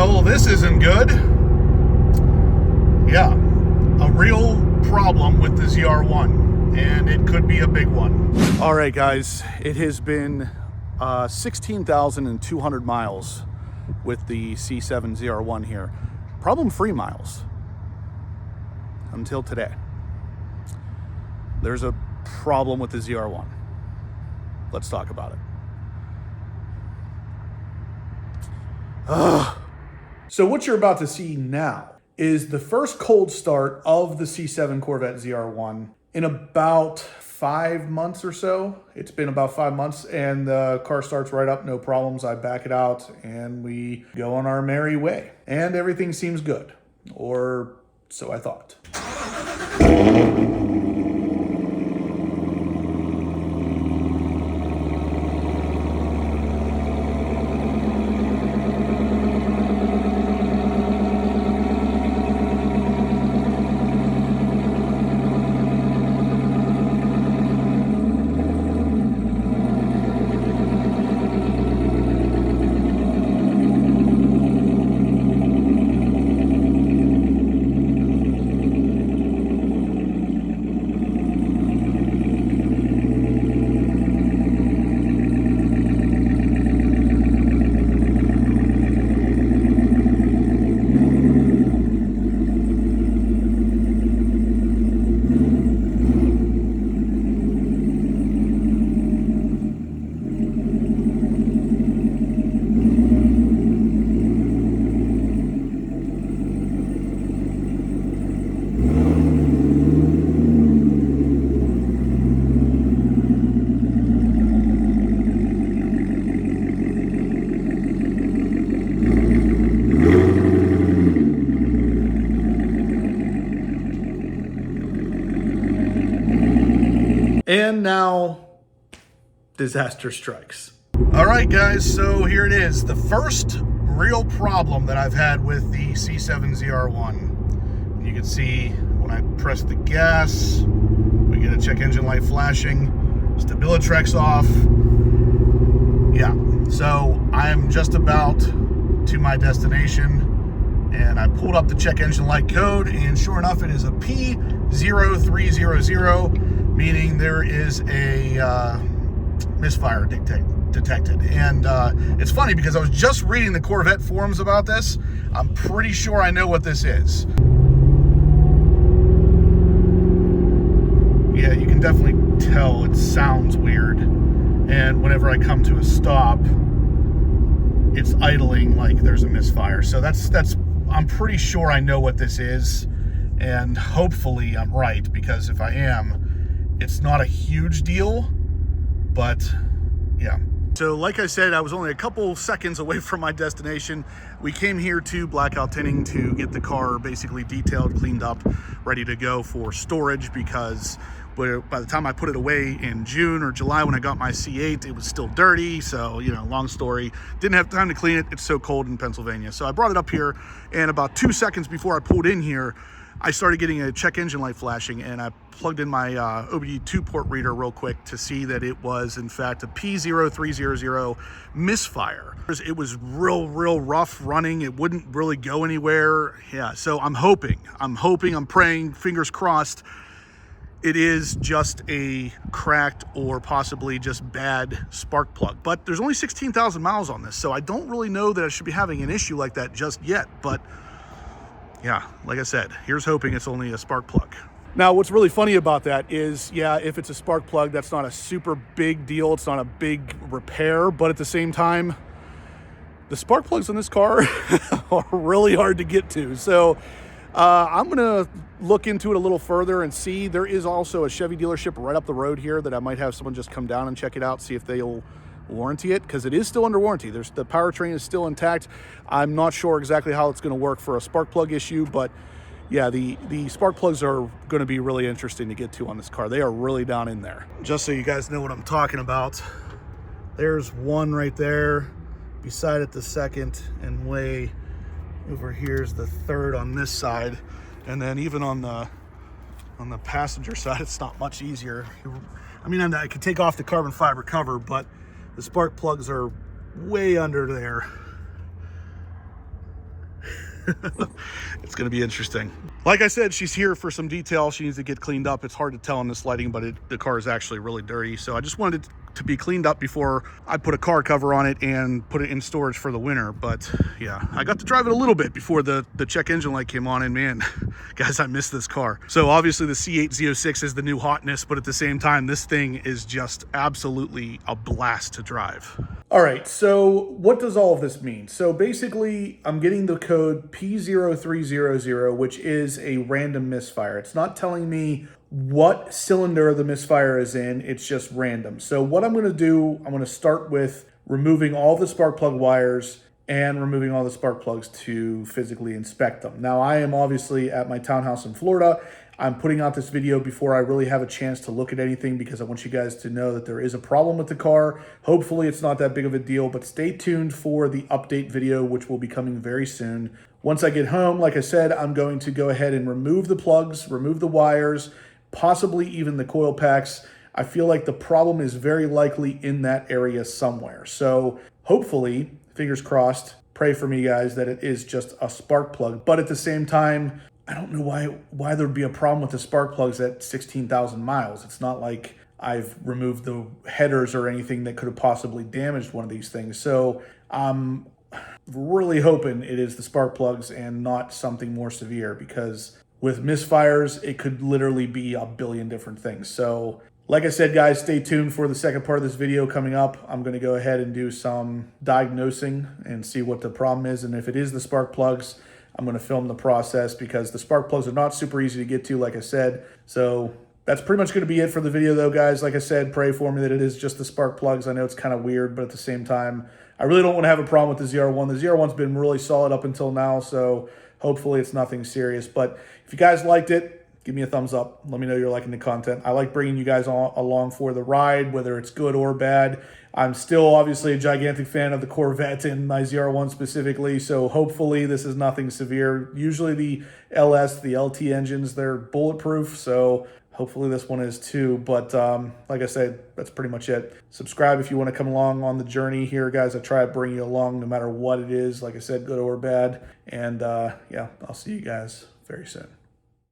Well, this isn't good. Yeah, a real problem with the ZR1, and it could be a big one. All right, guys, it has been 16,200 miles with the C7 ZR1 here. Problem-free miles until today. There's a problem with the ZR1. Let's talk about it. So what you're about to see now is the first cold start of the C7 Corvette ZR1 in about 5 months or so. It's been about 5 months, and the car starts right up, no problems. I back it out and we go on our merry way, and everything seems good, or so I thought. And now, disaster strikes. All right, guys, so here it is. The first real problem that I've had with the C7 ZR1. You can see when I press the gas, we get a check engine light flashing, StabiliTrek's off. Yeah, so I'm just about to my destination, and I pulled up the check engine light code, and sure enough, it is a P0300, meaning there is a misfire detected. And it's funny because I was just reading the Corvette forums about this. I'm pretty sure I know what this is. Yeah, you can definitely tell it sounds weird. And whenever I come to a stop, it's idling like there's a misfire. So I'm pretty sure I know what this is. And hopefully I'm right, because if I am, it's not a huge deal, but yeah. So like I said, I was only a couple seconds away from my destination. We came here to Blackout Tinting to get the car basically detailed, cleaned up, ready to go for storage, because by the time I put it away in June or July when I got my C8, it was still dirty. So, you know, long story, didn't have time to clean it. It's so cold in Pennsylvania. So I brought it up here, and about 2 seconds before I pulled in here, I started getting a check engine light flashing, and I plugged in my OBD2 port reader real quick to see that it was in fact a P0300 misfire. It was real rough running. It wouldn't really go anywhere. Yeah, so I'm hoping, I'm praying, fingers crossed, it is just a cracked or possibly just bad spark plug. But there's only 16,000 miles on this, so I don't really know that I should be having an issue like that just yet. But yeah, like I said, here's hoping it's only a spark plug. Now, what's really funny about that is, yeah, if it's a spark plug, that's not a super big deal. It's not a big repair, but at the same time, the spark plugs in this car are really hard to get to. So I'm gonna look into it a little further and see. There is also a Chevy dealership right up the road here that I might have someone just come down and check it out, see if they'll warranty it, because it is still under warranty. The powertrain is still intact. I'm not sure exactly how it's going to work for a spark plug issue, but yeah, the spark plugs are going to be really interesting to get to on this car. They are really down in there. Just so you guys know what I'm talking about, there's one right there, beside it the second, and way over here's the third on this side. And then even on the passenger side, it's not much easier. I mean, I could take off the carbon fiber cover, but the spark plugs are way under there. It's going to be interesting. Like I said, she's here for some detail. She needs to get cleaned up. It's hard to tell in this lighting, but the car is actually really dirty. So I just wanted it to be cleaned up before I put a car cover on it and put it in storage for the winter. But yeah, I got to drive it a little bit before the check engine light came on, and man, guys, I miss this car. So obviously the C8 Z06 is the new hotness, but at the same time, this thing is just absolutely a blast to drive. All right, so what does all of this mean? So basically, I'm getting the code P0300, which is a random misfire. It's not telling me what cylinder the misfire is in, it's just random. So what I'm gonna do, I'm gonna start with removing all the spark plug wires and removing all the spark plugs to physically inspect them. Now, I am obviously at my townhouse in Florida. I'm putting out this video before I really have a chance to look at anything because I want you guys to know that there is a problem with the car. Hopefully it's not that big of a deal, but stay tuned for the update video, which will be coming very soon. Once I get home, like I said, I'm going to go ahead and remove the plugs, remove the wires, possibly even the coil packs. I feel like the problem is very likely in that area somewhere. So hopefully, fingers crossed, pray for me guys that it is just a spark plug. But at the same time, I don't know why there would be a problem with the spark plugs at 16,000 miles. It's not like I've removed the headers or anything that could have possibly damaged one of these things. So I'm really hoping it is the spark plugs and not something more severe, because with misfires, it could literally be a billion different things. So like I said, guys, stay tuned for the second part of this video coming up. I'm going to go ahead and do some diagnosing and see what the problem is. And if it is the spark plugs, I'm going to film the process, because the spark plugs are not super easy to get to, like I said. So that's pretty much going to be it for the video, though, guys. Like I said, pray for me that it is just the spark plugs. I know it's kind of weird, but at the same time, I really don't want to have a problem with the ZR1. The ZR1's been really solid up until now, so hopefully it's nothing serious. But if you guys liked it, give me a thumbs up. Let me know you're liking the content. I like bringing you guys along for the ride, whether it's good or bad. I'm still obviously a gigantic fan of the Corvette and my ZR1 specifically, so hopefully this is nothing severe. Usually the LS, the LT engines, they're bulletproof, so hopefully this one is too. But like I said, that's pretty much it. Subscribe if you want to come along on the journey here, guys. I try to bring you along no matter what it is, like I said, good or bad. And yeah, I'll see you guys very soon.